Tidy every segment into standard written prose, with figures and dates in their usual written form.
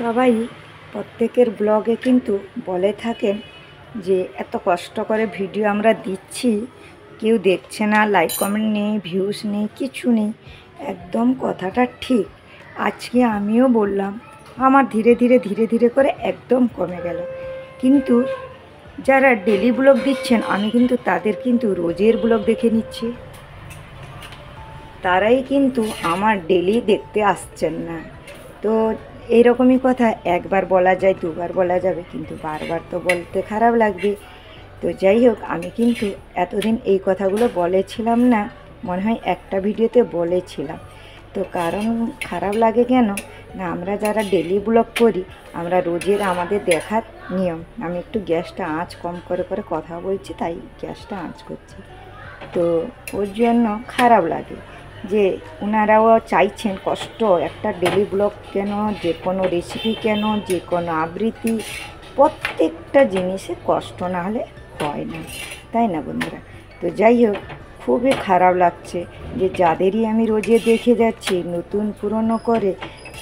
সবাই প্রত্যেকের ব্লগে কিন্তু বলে থাকেন যে এত কষ্ট করে ভিডিও আমরা দিচ্ছি, কেউ দেখছে না, লাইক কমেন্ট নেই, ভিউজ নেই, কিছু নেই। একদম কথাটা ঠিক। আজকে আমিও বললাম আমার ধীরে ধীরে করে একদম কমে গেল। কিন্তু যারা ডেলি ব্লগ দিচ্ছেন, আমি কিন্তু তাদের কিন্তু রোজের ব্লগ দেখে নিচ্ছি, তারাই কিন্তু আমার ডেলি দেখতে আসছেন না। তো এইরকমই কথা একবার বলা যায়, দুবার বলা যাবে, কিন্তু বারবার তো বলতে খারাপ লাগবে। তো যাই হোক, আমি কিন্তু এতদিন এই কথাগুলো বলেছিলাম না, মনে হয় একটা ভিডিওতে বলেছিলাম। তো কারণ খারাপ লাগে কেন না, আমরা যারা ডেলি ব্লগ করি, আমরা রোজের আমাদের দেখার নিয়ম। আমি একটু গ্যাসটা আঁচ কম করে কথা বলছি, তাই গ্যাসটা আঁচ করছি। তো ওর জন্য খারাপ লাগে যে ওনারাও চাইছেন কষ্ট, একটা ডেলি ব্লগ কেন, যে কোনো রেসিপি কেন, যে কোনো আবৃত্তি, প্রত্যেকটা জিনিসে কষ্ট না হলে হয় না, তাই না বন্ধুরা? তো যাই হোক, খুবই খারাপ লাগছে যে যাদেরই আমি রোজে দেখে যাচ্ছি নতুন পুরনো করে,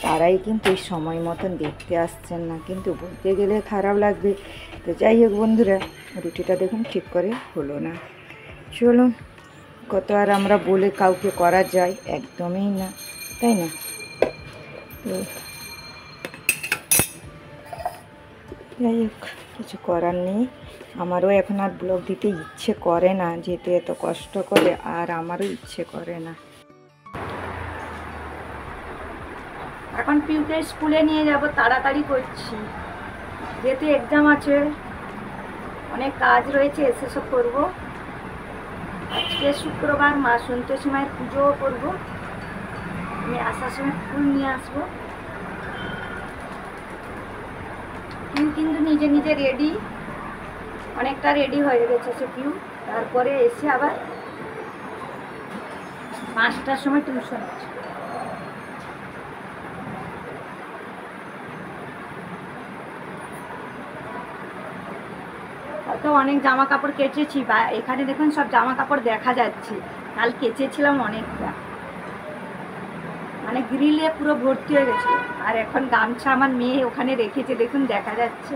তারাই কিন্তু এই সময় মতন দেখতে আসছেন না, কিন্তু বলতে গেলে খারাপ লাগবে। তো যাই হোক বন্ধুরা, রুটিটা দেখুন ঠিক করে হলো না। চলুন, কত আর আমরা বলে কাউকে করা যায়, একদমই না, তাই না? তো যাই হোক, কিছু করার নেই। আমারও এখন আর ব্লগ দিতে ইচ্ছে করে না, যেহেতু এত কষ্ট করে, আর আমারও ইচ্ছে করে না। এখন পিউকে স্কুলে নিয়ে যাব, তাড়াতাড়ি করছি, যেহেতু এক্সাম আছে, অনেক কাজ রয়েছে, এসে সব করবো। আজকে শুক্রবার, মা সন্তোষী মায়ের পুজোও করবো। আমি আসার সময় ফুল নিয়ে আসবো। পিউ কিন্তু নিজে নিজে রেডি, অনেকটা রেডি হয়ে গেছে সে পিউ। তারপরে এসে আবার 5টার সময় টিউশন আছে। হয়তো অনেক জামা কাপড় কেচেছি, বা এখানে দেখুন সব জামা কাপড় দেখা যাচ্ছে, কাল কেচেছিলাম অনেকটা, মানে গ্রিলে পুরো ভর্তি হয়ে গেছে। আর এখন গামছা আমার মেয়ে ওখানে রেখেছে, দেখুন দেখা যাচ্ছে।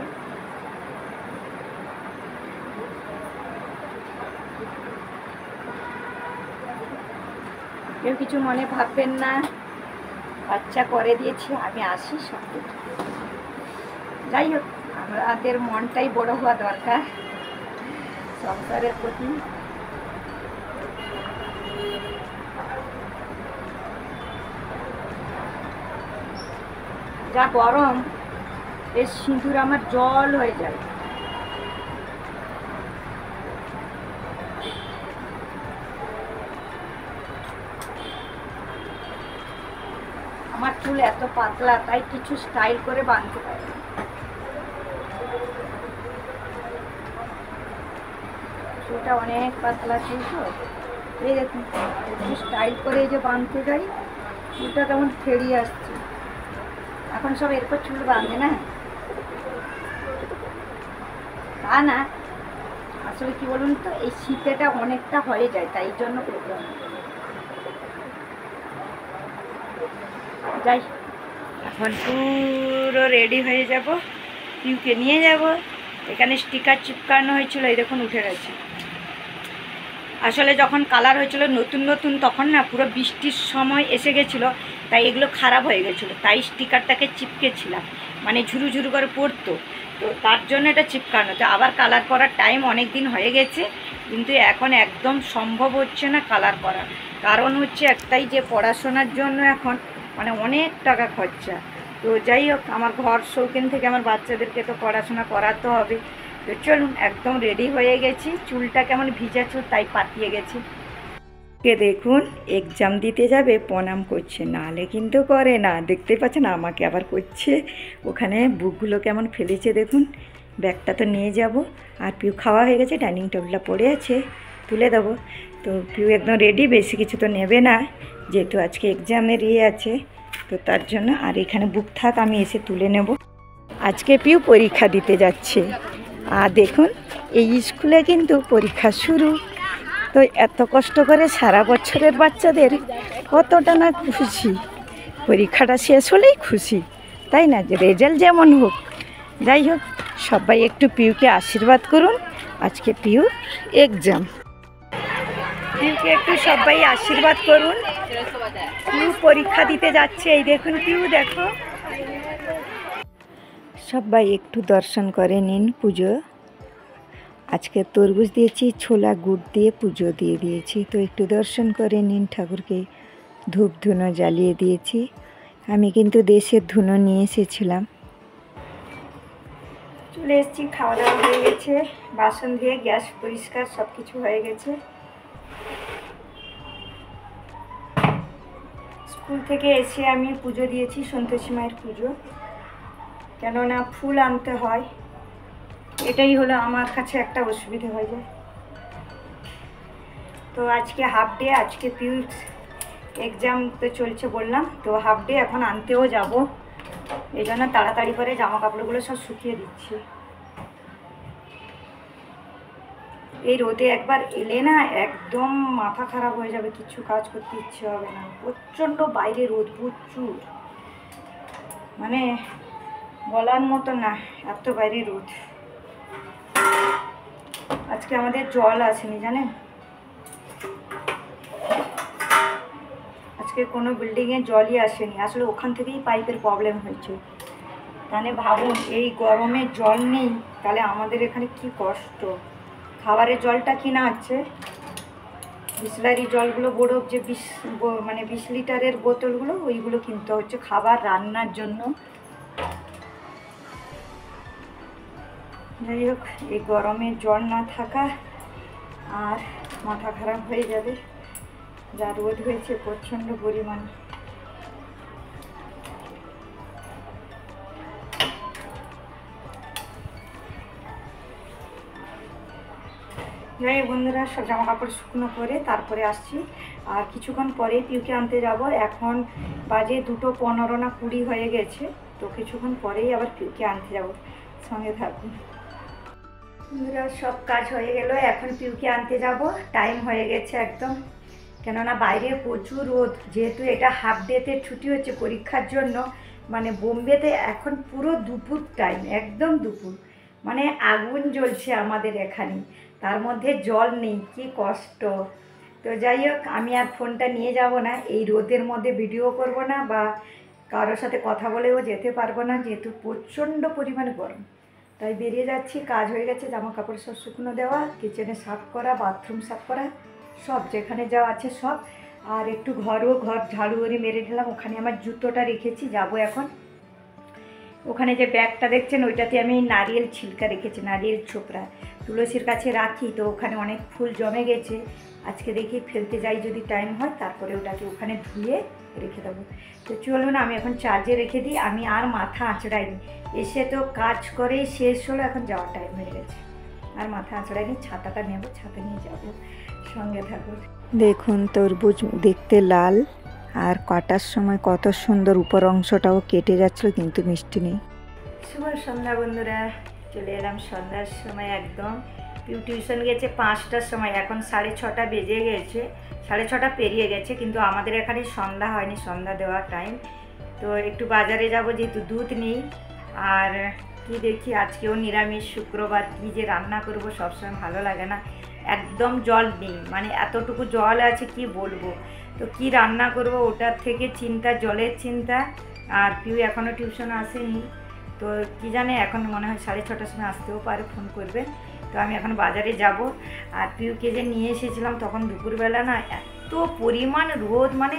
কেউ কিছু মনে ভাববেন না, বাচ্চা করে দিয়েছি, আমি আসি সব। যাই হোক, আমাদের মনটাই বড় হওয়া দরকার সংসারের প্রতি। যা গরম, এর সিঁদুর আমার জল হয়ে যায়। আমার চুল এত পাতলা, তাই কিছু স্টাইল করে বাঁধতে পারি। চুলটা অনেক পাতলা চুল, তো এই দেখুন একটু স্টাইল করে এই যে বাঁধতে যাই, চুলটা কেমন ফেরিয়ে আসছে। এখন সব এরপর চুল বাঁধে না, তা না, আসলে কি বলুন তো, এই শীতেটা অনেকটা হয়ে যায়, তাই জন্য প্রবলেম। যাই, এখন পুরো রেডি হয়ে যাব, পিউকে নিয়ে যাব। এখানে স্টিকার চিপকানো হয়েছিল, এই দেখুন উঠে গেছে। আসলে যখন কালার হয়েছিল নতুন নতুন, তখন না পুরো বৃষ্টির সময় এসে গেছিলো, তাই এগুলো খারাপ হয়ে গেছিলো, তাই স্টিকারটাকে চিপকেছিলাম, মানে ঝুরু ঝুরু করে পড়তো, তো তার জন্য এটা চিপকানো। তো আবার কালার করার টাইম অনেক দিন হয়ে গেছে, কিন্তু এখন একদম সম্ভব হচ্ছে না কালার করা। কারণ হচ্ছে একটাই, যে পড়াশোনার জন্য এখন মানে অনেক টাকা খরচা। তো যাই হোক, আমার ঘর শৌখিন থেকে আমার বাচ্চাদেরকে তো পড়াশোনা করাতে হবে। তো চলুন, একদম রেডি হয়ে গেছি, চুলটা কেমন ভিজা চুল, তাই পাতিয়ে গেছি। কে দেখুন এক্সাম দিতে যাবে, প্রণাম করছে, নাহলে কিন্তু করে না। দেখতে পাচ্ছেন আমাকে আবার করছে। ওখানে বুকগুলো কেমন ফেলেছে দেখুন। ব্যাগটা তো নিয়ে যাব। আর পিউ খাওয়া হয়ে গেছে, ডাইনিং টেবিলটা পড়ে আছে, তুলে দেবো। তো পিউ একদম রেডি, বেশি কিছু তো নেবে না, যেহেতু আজকে এক্সামের আছে, তো তার জন্য। আর এখানে বুক থাক, আমি এসে তুলে নেব। আজকে পিউ পরীক্ষা দিতে যাচ্ছে। আর দেখুন, এই স্কুলে কিন্তু পরীক্ষা শুরু। তো এত কষ্ট করে সারা বছরের বাচ্চাদের কতটা না খুশি, পরীক্ষাটা শেষ হলেই খুশি, তাই না, যে রেজাল্ট যেমন হোক। যাই হোক, সবাই একটু পিউকে আশীর্বাদ করুন, আজকে পিউ এক্সাম। পিউকে একটু সবাই আশীর্বাদ করুন, পিউ পরীক্ষা দিতে যাচ্ছে। এই দেখুন পিউ, দেখো। সবাই একটু দর্শন করে নিন পুজো। আজকে তরমুজ দিয়েছি, ছোলা গুড় দিয়ে পুজো দিয়ে দিয়েছি, তো একটু দর্শন করে নিন। ঠাকুরকে ধূপ ধুনো জ্বালিয়ে দিয়েছি। আমি কিন্তু দেশের ধুনো নিয়ে এসেছিলাম। চলে এসেছি, খাওয়া দাওয়া হয়ে গেছে, বাসন দিয়ে গ্যাস পরিষ্কার সব কিছু হয়ে গেছে। স্কুল থেকে এসে আমি পুজো দিয়েছি, সন্তোষী মায়ের পুজো, কেননা ফুল আনতে হয়। এটাই হলো আমার কাছে একটা অসুবিধা হয়ে যায়। তো আজকে হাফ ডে, আজকে পিউ এক্সাম তো চলছে বললাম, তো হাফ ডে এখন আনতেও যাব, এই জন্য তাড়াতাড়ি করে জামা কাপড়গুলো সব শুকিয়ে দিচ্ছি। এই রোদে একবার এলে না একদম মাথা খারাপ হয়ে যাবে, কিছু কাজ করতে ইচ্ছে হবে না। প্রচণ্ড বাইরে রোদ, প্রচুর, মানে বলার মতো না, এত বাইরে রোদ। আজকে আমাদের জল আসেনি জানেন, আজকে কোনো বিল্ডিংয়ে জলই আসেনি। আসলে ওখান থেকেই পাইপের প্রবলেম হয়েছে। তাহলে ভাবুন, এই গরমে জল নেই, তাহলে আমাদের এখানে কি কষ্ট। খাবারের জলটা কিনা আছে, বিসলারি জলগুলো বড় যে 20 লিটারের বোতলগুলো, ওইগুলো কিনতে হচ্ছে খাবার রান্নার জন্য। যাই হোক, এই গরমে জল না থাকা আর মাথা খারাপ হয়ে যাবে, যা রোদ হয়েছে প্রচণ্ড পরিমাণ। যাই হোক বন্ধুরা, সব জামা কাপড় শুকনো করে তারপরে আসছি। আর কিছুক্ষণ পরে পিউকে আনতে যাব। এখন বাজে 2:15 না 20 হয়ে গেছে, তো কিছুক্ষণ পরেই আবার পিউকে আনতে যাব, সঙ্গে থাকুন বন্ধুরা। সব কাজ হয়ে গেল, এখন পিউকে আনতে যাব, টাইম হয়ে গেছে একদম, কেননা বাইরে প্রচুর রোদ। যেহেতু এটা হাফ ডেতে ছুটি হচ্ছে পরীক্ষার জন্য, মানে বোম্বেতে এখন পুরো দুপুর টাইম, একদম দুপুর, মানে আগুন জ্বলছে আমাদের এখানে, তার মধ্যে জল নেই, কি কষ্ট। তো যাই হোক, আমি আর ফোনটা নিয়ে যাব না, এই রোদের মধ্যে ভিডিও করব না বা কারোর সাথে কথা বলেও যেতে পারবো না, যেহেতু প্রচণ্ড পরিমাণে গরম। তাই বেরিয়ে যাচ্ছি, কাজ হয়ে গেছে, জামা কাপড় সব শুকনো দেওয়া, কিচেনে সাফ করা, বাথরুম সাফ করা, সব যেখানে যাওয়া আছে সব। আর একটু ঘর ঝাড়ু করে মেরে দিলাম। ওখানে আমার জুতোটা রেখেছি, যাব এখন। ওখানে যে ব্যাগটা দেখছেন, ওইটাতে আমি নারিয়েল ছিলকা রেখেছি, নারিয়েল ছোকরা তুলসীর কাছে রাখি, তো ওখানে অনেক ফুল জমে গেছে। আজকে দেখি ফেলতে যাই যদি টাইম হয়, তারপরে ওটাকে ওখানে ধুয়ে রেখে দেবো। তো চলুন, আমি এখন চার্জে রেখে দিই। আমি আর মাথা আঁচড়াইনি, এসে তো কাজ করেই শেষ হলো, এখন যাওয়ার টাইম হয়ে গেছে, আর মাথা আঁচড়াইনি। ছাতাটা নেব, ছাতা নিয়ে যাব, সঙ্গে থাকুন। দেখুন, তরমুজ দেখতে লাল, আর কাটার সময় কত সুন্দর, উপর অংশটাও কেটে যাচ্ছিল, কিন্তু মিষ্টি নেই। শুভ সন্ধ্যা বন্ধুরা, চলে এলাম সন্ধ্যার সময় একদম। পিউ টিউশন গেছে 5টার সময়, এখন 6:30 বেজে গেছে, 6:30 পেরিয়ে গেছে, কিন্তু আমাদের এখানে সন্ধ্যা হয়নি, সন্ধ্যা দেওয়ার টাইম। তো একটু বাজারে যাব, যেহেতু দুধ নেই। আর কি দেখি, আজকেও নিরামিষ, শুক্রবার, কী যে রান্না করব সবসময় ভালো লাগে না, একদম জল নেই, মানে এতটুকু জল আছে কি বলবো। তো কি রান্না করব ওটার থেকে চিন্তা, জলের চিন্তা। আর পিউ এখনও টিউশন আসেনি, তো কি জানে, এখন মনে হয় 6:30 সময় আসতেও পারে, ফোন করবে। তো আমি এখন বাজারে যাব। আর পিউকে যে নিয়ে এসেছিলাম তখন দুপুরবেলা না এত পরিমাণ রোদ, মানে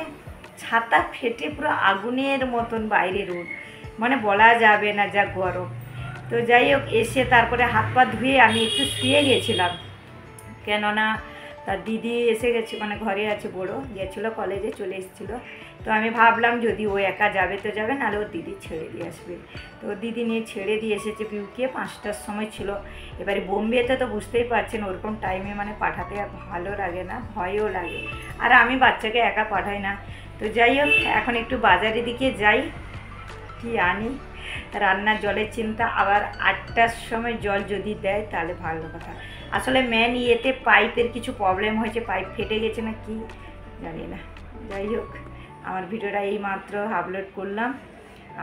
ছাতা ফেটে পুরো আগুনের মতন বাইরে রোদ, মানে বলা যাবে না যা গরম। তো যাই হোক, এসে তারপরে হাত পা ধুয়ে আমি একটু শুয়ে গেছিলাম, কেননা তার দিদি এসে গেছে, মানে ঘরে আছে, বড় গেছিলো কলেজে, চলে এসেছিলো। তো আমি ভাবলাম যদি ও একা যাবে তো যাবে, নাহলে ওর দিদি ছেড়ে দিয়ে আসবে। তো ওর দিদি নিয়ে ছেড়ে দিয়ে এসেছে পিউকে, 5টার সময় ছিল। এবারে বোম্বেতে তো বুঝতেই পারছেন, ওরকম টাইমে মানে পাঠাতে ভালো লাগে না, ভয়ও লাগে, আর আমি বাচ্চাকে একা পাঠাই না। তো যাই হোক, এখন একটু বাজারের দিকে যাই, কি আনি। রান্নার জলের চিন্তা, আবার 8টার সময় জল যদি দেয় তাহলে ভালো কথা। আসলে মেন ইয়েতে পাইপের কিছু প্রবলেম হয়েছে, পাইপ ফেটে গেছে না কি জানি না। যাই হোক, আমার ভিডিওটা এই মাত্র আপলোড করলাম।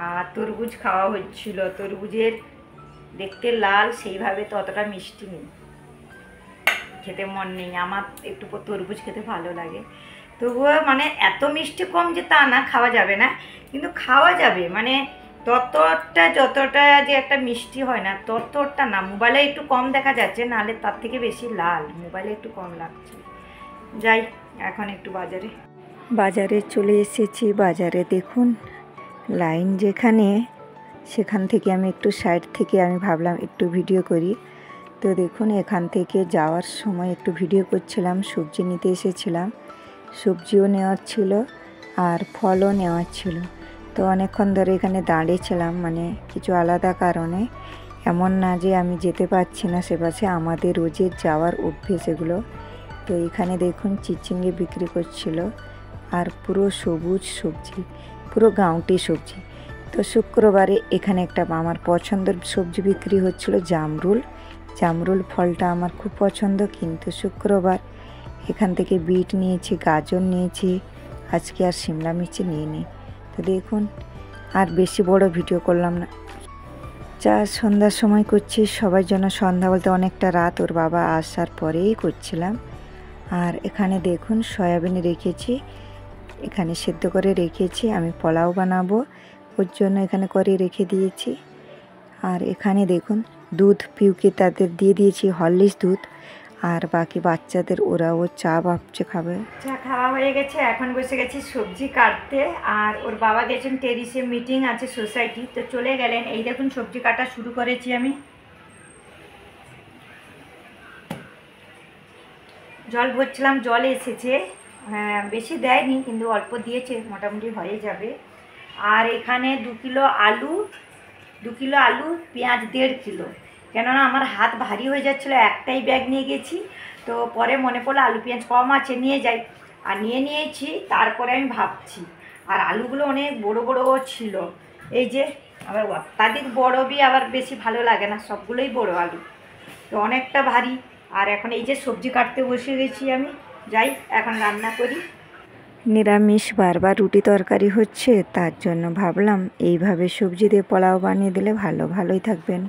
আর তরমুজ খাওয়া হচ্ছিল। তরমুজের দেখতে লাল, সেইভাবে তো অতটা মিষ্টি নেই, খেতে মন নেই। আমার একটু তরমুজ খেতে ভালো লাগে, তবুও মানে এত মিষ্টি কম যে তা না, খাওয়া যাবে না, কিন্তু খাওয়া যাবে মানে ততটা, যতটা যে একটা মিষ্টি হয় না ততটা না। মোবাইলে একটু কম দেখা যাচ্ছে, নাহলে তার থেকে বেশি লাল, মোবাইলে একটু কম লাগছে। যাই এখন একটু বাজারে চলে এসেছি। বাজারে দেখুন লাইন যেখানে, সেখান থেকে আমি একটু সাইড থেকে আমি ভাবলাম একটু ভিডিও করি। তো দেখুন এখান থেকে যাওয়ার সময় একটু ভিডিও করছিলাম, সবজি নিতে এসেছিলাম, সবজিও নেওয়ার ছিল আর ফলও নেওয়ার ছিল। তো অনেকক্ষণ ধরে এখানে দাঁড়িয়েছিলাম, মানে কিছু আলাদা কারণে, এমন না যে আমি যেতে পারছি না সে পাশে, আমাদের রোজের যাওয়ার অভ্যেস এগুলো। তো এখানে দেখুন চিচিঙ্গে বিক্রি করছিল, আর পুরো সবুজ সবজি, পুরো গাঁটি সবজি। তো শুক্রবারে এখানে একটা আমার পছন্দের সবজি বিক্রি হচ্ছিল, জামরুল। জামরুল ফলটা আমার খুব পছন্দ, কিন্তু শুক্রবার এখান থেকে বিট নিয়েছি, গাজর নিয়েছি, আজকে আর শিমলা মির্চি নিয়ে নিই। তো দেখুন আর বেশি বড় ভিডিও করলাম না, চা সন্ধ্যার সময় করছি সবার জন্য। সন্ধ্যা বলতে অনেকটা রাত, ওর বাবা আসার পরেই করছিলাম। আর এখানে দেখুন সয়াবিন রেখেছি, এখানে সেদ্ধ করে রেখেছি, আমি পোলাও বানাবো ওর জন্য এখানে করে রেখে দিয়েছি। আর এখানে দেখুন দুধ পিউকে তাদের দিয়ে দিয়েছি, হরলিক্স দুধ, আর বাকি বাচ্চাদের ওরাও চা ভাবছে খাবে। চা খাওয়া হয়ে গেছে, এখন বসে গেছি সবজি কাটতে। আর ওর বাবা গেছেন টেরিসে, মিটিং আছে সোসাইটি, তো চলে গেলেন। এই দেখুন সবজি কাটা শুরু করেছি আমি। জল ভরছিলাম, জল এসেছে, হ্যাঁ বেশি দেয়নি কিন্তু অল্প দিয়েছে, মোটামুটি হয়ে যাবে। আর এখানে 2 কিলো আলু, পেঁয়াজ 1.5 কিলো, কেননা আমার হাত ভারী হয়ে যাচ্ছিলো, একটাই ব্যাগ নিয়ে গেছি। তো পরে মনে পড়লো আলু পেঁয়াজ কম আছে, নিয়ে যাই, আর নিয়েছি। তারপরে আমি ভাবছি, আর আলুগুলো অনেক বড় বড় ছিল, এই যে, আবার অত্যাধিক বড় আবার বেশি ভালো লাগে না, সবগুলোই বড় আলু, তো অনেকটা ভারী। আর এখন এই যে সবজি কাটতে বসে গেছি আমি, যাই এখন রান্না করি। নিরামিষ বারবার রুটি তরকারি হচ্ছে, তার জন্য ভাবলাম এইভাবে সবজি দিয়ে পোলাও বানিয়ে দিলে ভালোই থাকবেন।